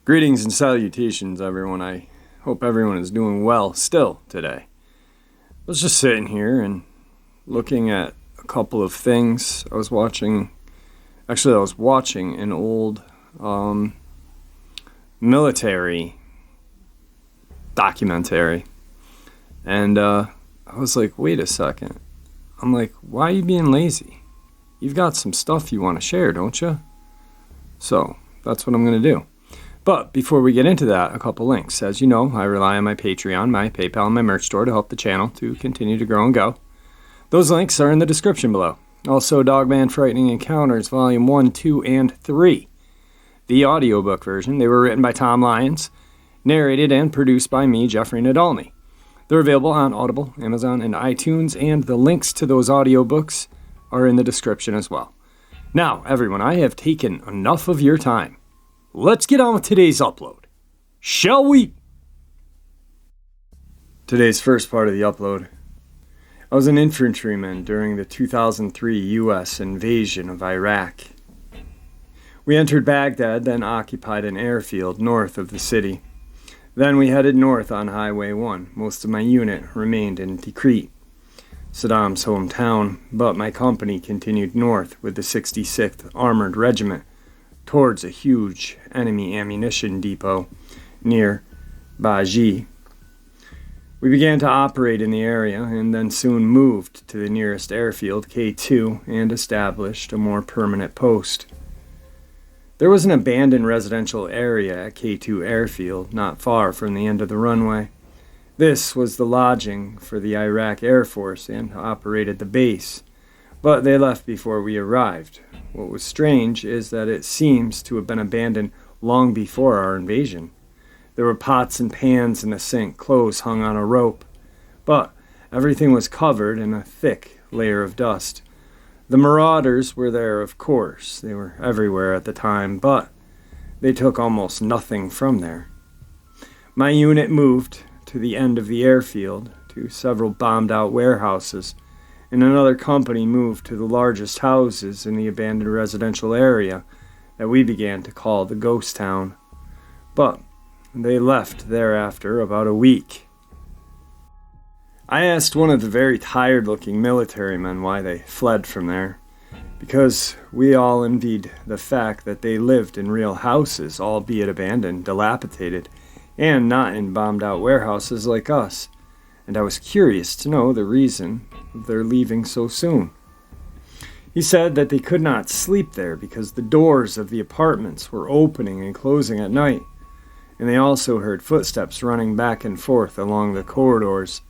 Greetings and salutations, everyone. I hope everyone is doing well still today. I was just sitting here and looking at a couple of things. I was watching an old military documentary. And I was like, wait a second. I'm like, why are you being lazy? You've got some stuff you want to share, don't you? So that's what I'm going to do. But before we get into that, a couple links. As you know, I rely on my Patreon, my PayPal, and my merch store to help the channel to continue to grow and go. Those links are in the description below. Also, Dogman Frightening Encounters, Volume 1, 2, and 3. The audiobook version. They were written by Tom Lyons, narrated and produced by me, Jeffrey Nadolny. They're available on Audible, Amazon, and iTunes, and the links to those audiobooks are in the description as well. Now, everyone, I have taken enough of your time. Let's get on with today's upload, shall we? Today's first part of the upload. I was an infantryman during the 2003 U.S. invasion of Iraq. We entered Baghdad, then occupied an airfield north of the city. Then we headed north on Highway 1. Most of my unit remained in Tikrit, Saddam's hometown, but my company continued north with the 66th Armored Regiment towards a huge enemy ammunition depot near Baji. We began to operate in the area and then soon moved to the nearest airfield, K2, and established a more permanent post. There was an abandoned residential area at K2 Airfield, not far from the end of the runway. This was the lodging for the Iraq Air Force and operated the base, but they left before we arrived. What was strange is that it seems to have been abandoned long before our invasion. There were pots and pans in the sink, clothes hung on a rope, but everything was covered in a thick layer of dust. The marauders were there, of course. They were everywhere at the time, but they took almost nothing from there. My unit moved to the end of the airfield, to several bombed-out warehouses, and another company moved to the largest houses in the abandoned residential area that we began to call the Ghost Town. But they left thereafter about a week. I asked one of the very tired-looking military men why they fled from there, because we all envied the fact that they lived in real houses, albeit abandoned, dilapidated, and not in bombed-out warehouses like us, and I was curious to know the reason of their leaving so soon. He said that they could not sleep there because the doors of the apartments were opening and closing at night, and they also heard footsteps running back and forth along the corridors.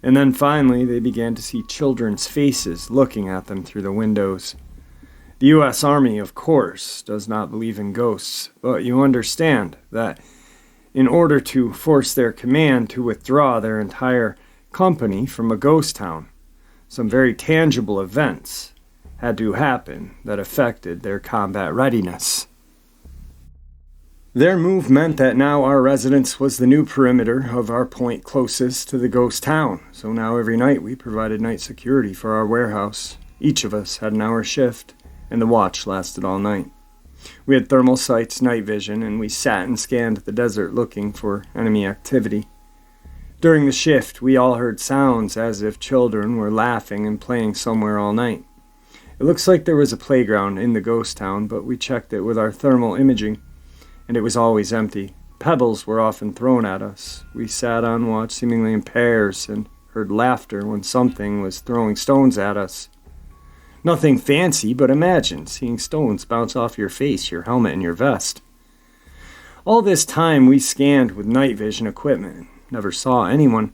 And then finally they began to see children's faces looking at them through the windows. The U.S. Army, of course, does not believe in ghosts, but you understand that in order to force their command to withdraw their entire company from a ghost town, some very tangible events had to happen that affected their combat readiness. Their move meant that now our residence was the new perimeter of our point closest to the ghost town, so now every night we provided night security for our warehouse. Each of us had an hour shift, and the watch lasted all night. We had thermal sights, night vision, and we sat and scanned the desert looking for enemy activity. During the shift, we all heard sounds as if children were laughing and playing somewhere all night. It looks like there was a playground in the ghost town, but we checked it with our thermal imaging, and it was always empty. Pebbles were often thrown at us. We sat on watch seemingly in pairs and heard laughter when something was throwing stones at us. Nothing fancy, but imagine seeing stones bounce off your face, your helmet, and your vest. All this time we scanned with night vision equipment and never saw anyone.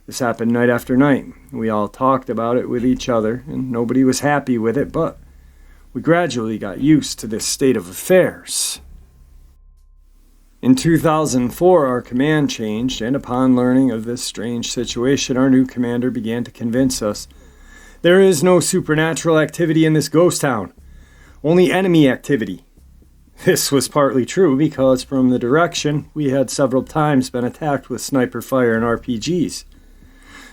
This happened night after night. We all talked about it with each other, and nobody was happy with it, but we gradually got used to this state of affairs. In 2004, our command changed, and upon learning of this strange situation, our new commander began to convince us there is no supernatural activity in this ghost town, only enemy activity. This was partly true because from the direction we had several times been attacked with sniper fire and RPGs.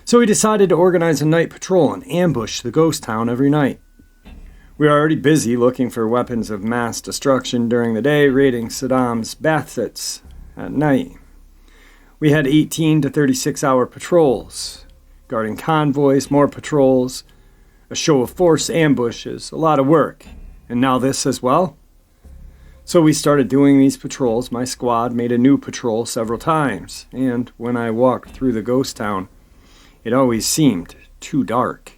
So we decided to organize a night patrol and ambush the ghost town every night. We were already busy looking for weapons of mass destruction during the day, raiding Saddam's baths at night. We had 18 to 36-hour patrols, guarding convoys, more patrols, a show of force ambushes, a lot of work. And now this as well? So we started doing these patrols. My squad made a new patrol several times, and when I walked through the ghost town, it always seemed too dark.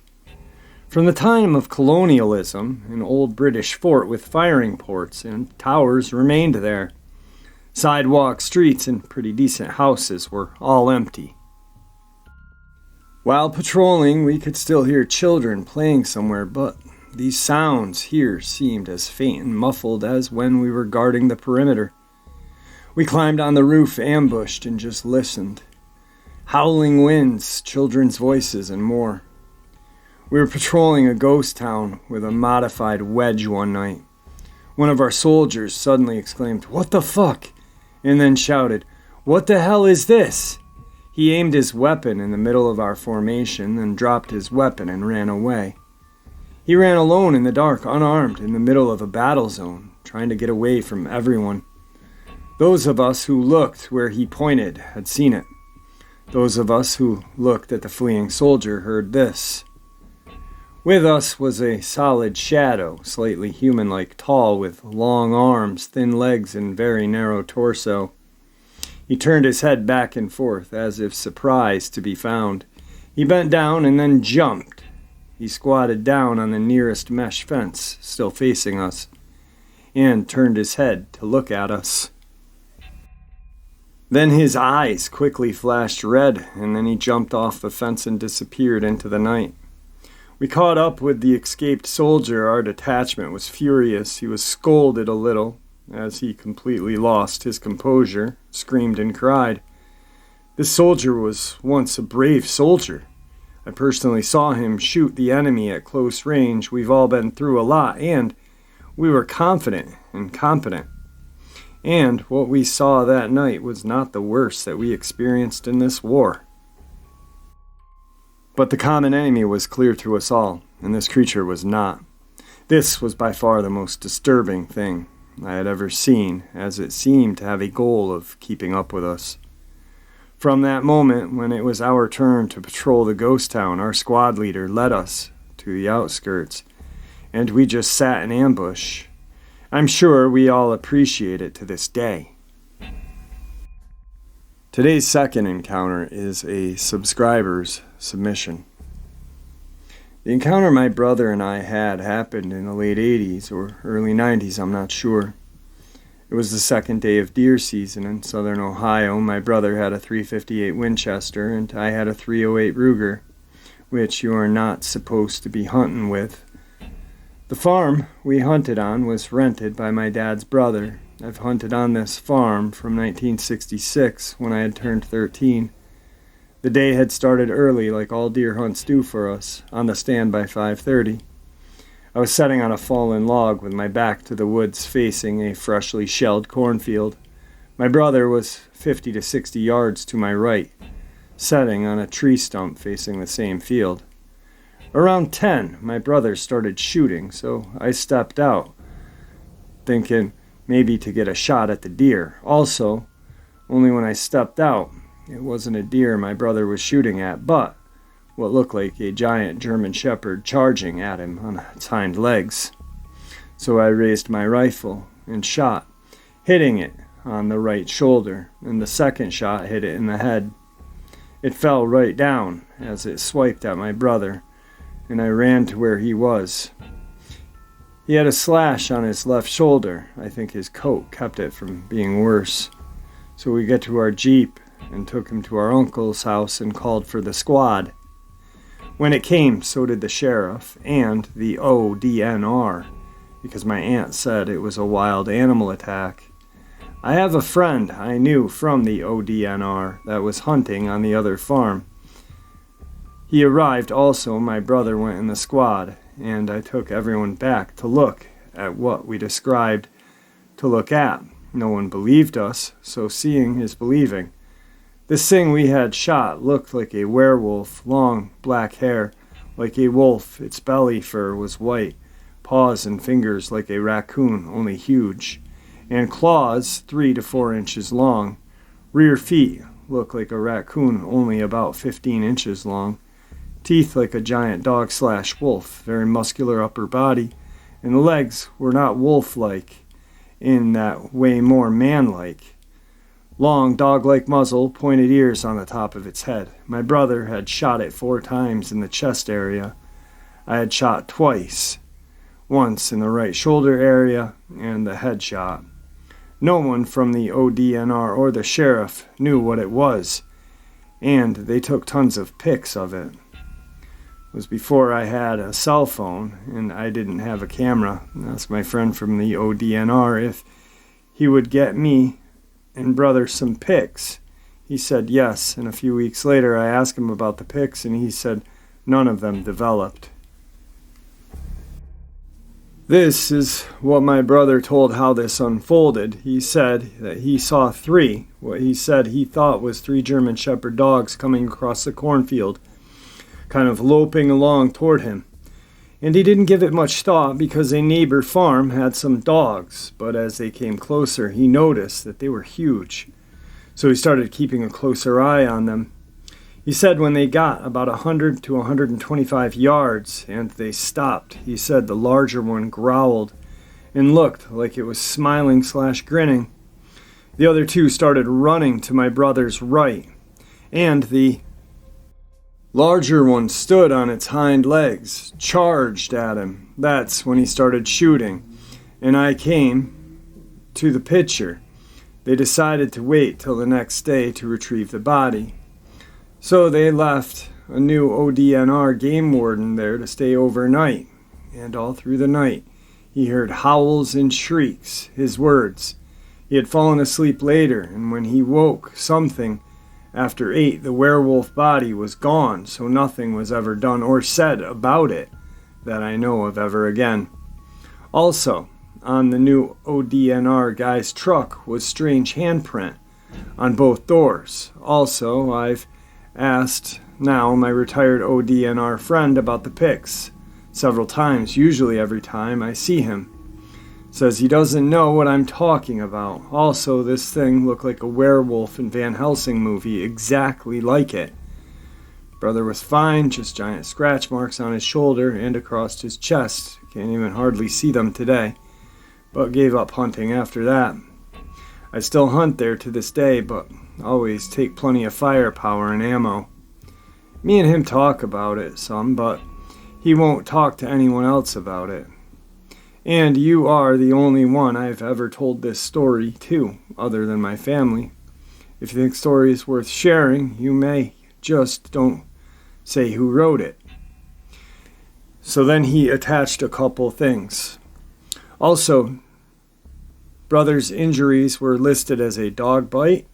From the time of colonialism, an old British fort with firing ports and towers remained there. Sidewalks, streets, and pretty decent houses were all empty. While patrolling, we could still hear children playing somewhere, but these sounds here seemed as faint and muffled as when we were guarding the perimeter. We climbed on the roof, ambushed, and just listened. Howling winds, children's voices, and more. We were patrolling a ghost town with a modified wedge one night. One of our soldiers suddenly exclaimed, "What the fuck?" and then shouted, "What the hell is this?" He aimed his weapon in the middle of our formation, then dropped his weapon and ran away. He ran alone in the dark, unarmed, in the middle of a battle zone, trying to get away from everyone. Those of us who looked where he pointed had seen it. Those of us who looked at the fleeing soldier heard this. With us was a solid shadow, slightly human-like, tall, with long arms, thin legs, and very narrow torso. He turned his head back and forth, as if surprised to be found. He bent down and then jumped. He squatted down on the nearest mesh fence, still facing us, and turned his head to look at us. Then his eyes quickly flashed red, and then he jumped off the fence and disappeared into the night. We caught up with the escaped soldier. Our detachment was furious. He was scolded a little, as he completely lost his composure, screamed and cried. This soldier was once a brave soldier. I personally saw him shoot the enemy at close range. We've all been through a lot, and we were confident and competent. And what we saw that night was not the worst that we experienced in this war. But the common enemy was clear to us all, and this creature was not. This was by far the most disturbing thing I had ever seen, as it seemed to have a goal of keeping up with us. From that moment, when it was our turn to patrol the ghost town, our squad leader led us to the outskirts, and we just sat in ambush. I'm sure we all appreciate it to this day. Today's second encounter is a subscriber's submission. The encounter my brother and I had happened in the late 80s or early 90s, I'm not sure. It was the second day of deer season in southern Ohio. My brother had a .358 Winchester and I had a .308 Ruger, which you are not supposed to be hunting with. The farm we hunted on was rented by my dad's brother. I've hunted on this farm from 1966 when I had turned 13. The day had started early, like all deer hunts do for us, on the stand by 5:30. I was sitting on a fallen log with my back to the woods facing a freshly shelled cornfield. My brother was 50 to 60 yards to my right, sitting on a tree stump facing the same field. Around 10, my brother started shooting, so I stepped out, thinking maybe to get a shot at the deer. Also, only when I stepped out, it wasn't a deer my brother was shooting at, but what looked like a giant German shepherd charging at him on its hind legs. So I raised my rifle and shot, hitting it on the right shoulder, and the second shot hit it in the head. It fell right down as it swiped at my brother, and I ran to where he was. He had a slash on his left shoulder. I think his coat kept it from being worse. So we got to our Jeep and took him to our uncle's house and called for the squad. When it came, so did the sheriff and the ODNR, because my aunt said it was a wild animal attack. I have a friend I knew from the ODNR that was hunting on the other farm. He arrived also. My brother went in the squad, and I took everyone back to look at what we described to look at. No one believed us, so seeing is believing. This thing we had shot looked like a werewolf, long black hair like a wolf, its belly fur was white, paws and fingers like a raccoon, only huge, and claws 3 to 4 inches long. Rear feet looked like a raccoon, only about 15 inches long. Teeth like a giant dog/wolf, very muscular upper body, and the legs were not wolf-like, in that way more man-like. Long, dog-like muzzle, pointed ears on the top of its head. My brother had shot it 4 times in the chest area. I had shot twice, once in the right shoulder area and the head shot. No one from the ODNR or the sheriff knew what it was, and they took tons of pics of it. It was before I had a cell phone, and I didn't have a camera. I asked my friend from the ODNR if he would get me and brother some pics. He said yes, and a few weeks later I asked him about the pics, and he said none of them developed. This is what my brother told how this unfolded. He said that he saw 3, what he said he thought was 3 German Shepherd dogs coming across the cornfield, kind of loping along toward him. And he didn't give it much thought because a neighbor farm had some dogs, but as they came closer, he noticed that they were huge. So he started keeping a closer eye on them. He said when they got about 100 to 125 yards and they stopped, he said the larger one growled and looked like it was smiling/grinning. The other 2 started running to my brother's right, and the larger one stood on its hind legs, charged at him. That's when he started shooting, and I came to the picture. They decided to wait till the next day to retrieve the body. So they left a new ODNR game warden there to stay overnight, and all through the night he heard howls and shrieks, his words. He had fallen asleep later, and when he woke, something after 8, the werewolf body was gone, so nothing was ever done or said about it that I know of ever again. Also, on the new ODNR guy's truck was strange handprint on both doors. Also, I've asked now my retired ODNR friend about the pics several times, usually every time I see him. Says he doesn't know what I'm talking about. Also, this thing looked like a werewolf in Van Helsing movie, exactly like it. Brother was fine, just giant scratch marks on his shoulder and across his chest. Can't even hardly see them today, but gave up hunting after that. I still hunt there to this day, but always take plenty of firepower and ammo. Me and him talk about it some, but he won't talk to anyone else about it. And you are the only one I've ever told this story to, other than my family. If you think the story is worth sharing, you may, just don't say who wrote it. So then he attached a couple things. Also, brother's injuries were listed as a dog bite.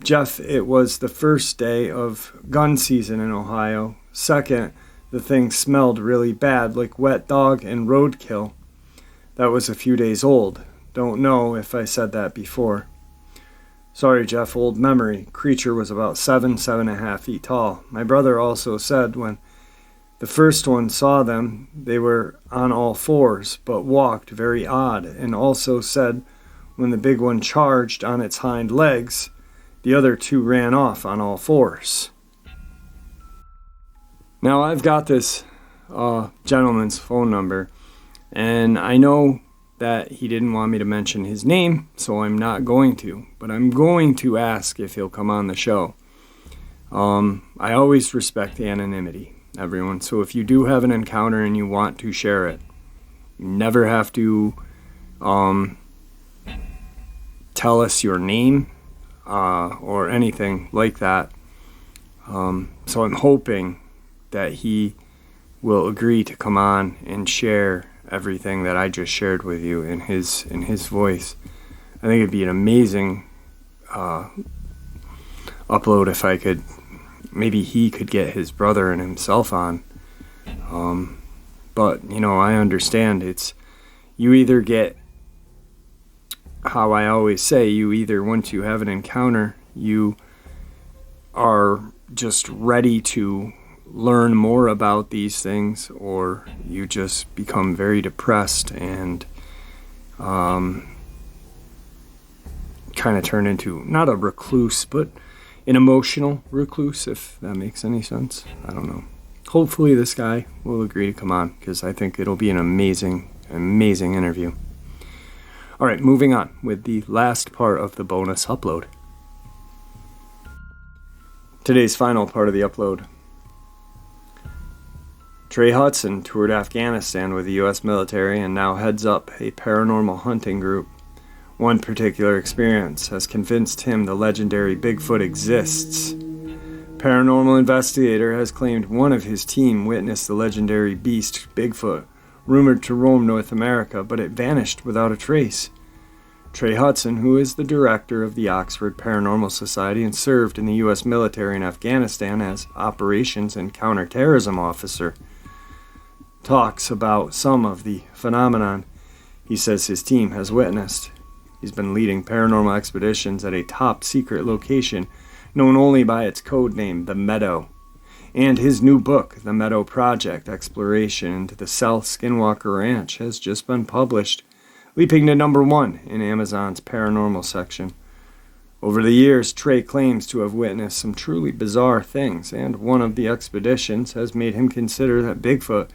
Jeff, it was the first day of gun season in Ohio. Second, the thing smelled really bad, like wet dog and roadkill. That was a few days old. Don't know if I said that before. Sorry, Jeff, old memory. Creature was about 7.5 feet tall. My brother also said when the first one saw them, they were on all 4s, but walked very odd, and also said when the big one charged on its hind legs, the other 2 ran off on all 4s. Now, I've got this gentleman's phone number, and I know that he didn't want me to mention his name, so I'm not going to, but I'm going to ask if he'll come on the show. I always respect anonymity, everyone, so if you do have an encounter and you want to share it, you never have to tell us your name or anything like that. So I'm hoping that he will agree to come on and share everything that I just shared with you in his voice. I think it'd be an amazing upload if I could, maybe he could get his brother and himself on. But, I understand it's, you either get, how I always say, you either, once you have an encounter, you are just ready to learn more about these things, or you just become very depressed and kind of turn into not a recluse, but an emotional recluse, if that makes any sense. I don't know. Hopefully this guy will agree to come on, because I think it'll be an amazing interview. All right, moving on with the last part of the bonus upload. Today's final part of the upload. Trey Hudson toured Afghanistan with the U.S. military and now heads up a paranormal hunting group. One particular experience has convinced him the legendary Bigfoot exists. Paranormal investigator has claimed one of his team witnessed the legendary beast Bigfoot, rumored to roam North America, but it vanished without a trace. Trey Hudson, who is the director of the Oxford Paranormal Society and served in the U.S. military in Afghanistan as Operations and Counterterrorism Officer, talks about some of the phenomenon he says his team has witnessed. He's been leading paranormal expeditions at a top-secret location known only by its code name, The Meadow. And his new book, The Meadow Project, Exploration into the South Skinwalker Ranch, has just been published, leaping to number 1 in Amazon's paranormal section. Over the years, Trey claims to have witnessed some truly bizarre things, and one of the expeditions has made him consider that Bigfoot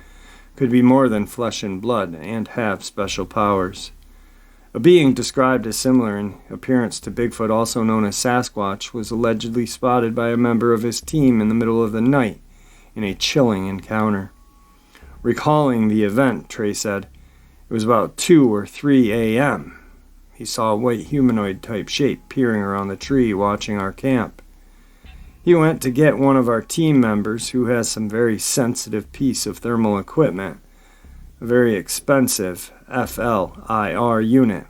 could be more than flesh and blood and have special powers. A being described as similar in appearance to Bigfoot, also known as Sasquatch, was allegedly spotted by a member of his team in the middle of the night in a chilling encounter. Recalling the event, Trey said, it was about 2 or 3 a.m. He saw a white humanoid-type shape peering around the tree watching our camp. He went to get one of our team members who has some very sensitive piece of thermal equipment, a very expensive FLIR unit,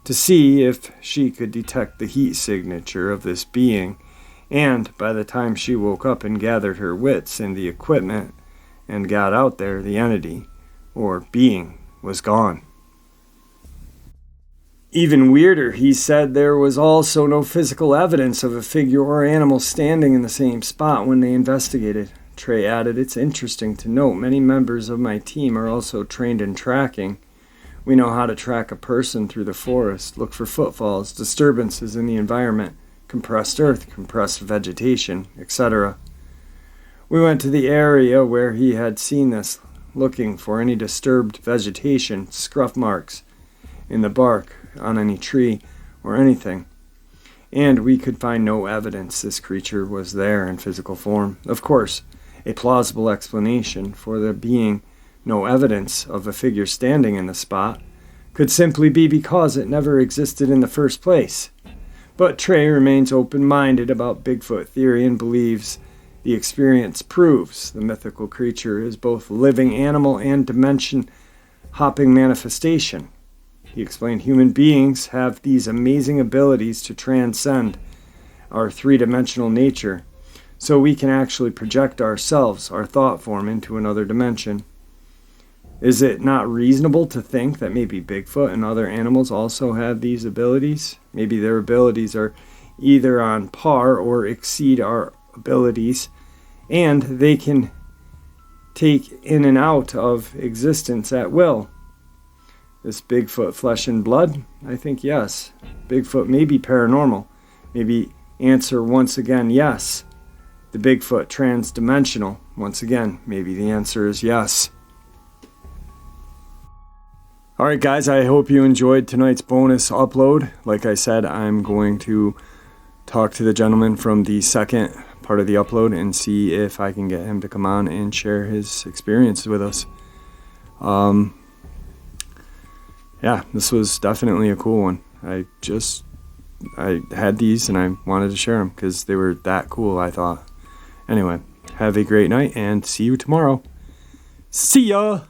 to see if she could detect the heat signature of this being, and by the time she woke up and gathered her wits and the equipment and got out there, the entity, or being, was gone. Even weirder, he said there was also no physical evidence of a figure or animal standing in the same spot when they investigated. Trey added, it's interesting to note many members of my team are also trained in tracking. We know how to track a person through the forest, look for footfalls, disturbances in the environment, compressed earth, compressed vegetation, etc. We went to the area where he had seen this, looking for any disturbed vegetation, scruff marks in the bark on any tree or anything, and we could find no evidence this creature was there in physical form. Of course, a plausible explanation for there being no evidence of a figure standing in the spot could simply be because it never existed in the first place. But Trey remains open-minded about Bigfoot theory and believes the experience proves the mythical creature is both living animal and dimension-hopping manifestation. He explained human beings have these amazing abilities to transcend our three-dimensional nature, so we can actually project ourselves, our thought form, into another dimension. Is it not reasonable to think that maybe Bigfoot and other animals also have these abilities? Maybe their abilities are either on par or exceed our abilities, and they can take in and out of existence at will. This Bigfoot flesh and blood? I think yes. Bigfoot may be paranormal. Maybe answer once again yes. The Bigfoot trans-dimensional? Once again, maybe the answer is yes. Alright guys, I hope you enjoyed tonight's bonus upload. Like I said, I'm going to talk to the gentleman from the second part of the upload and see if I can get him to come on and share his experiences with us. Yeah, this was definitely a cool one. I had these and I wanted to share them because they were that cool, I thought. Anyway, have a great night and see you tomorrow. See ya!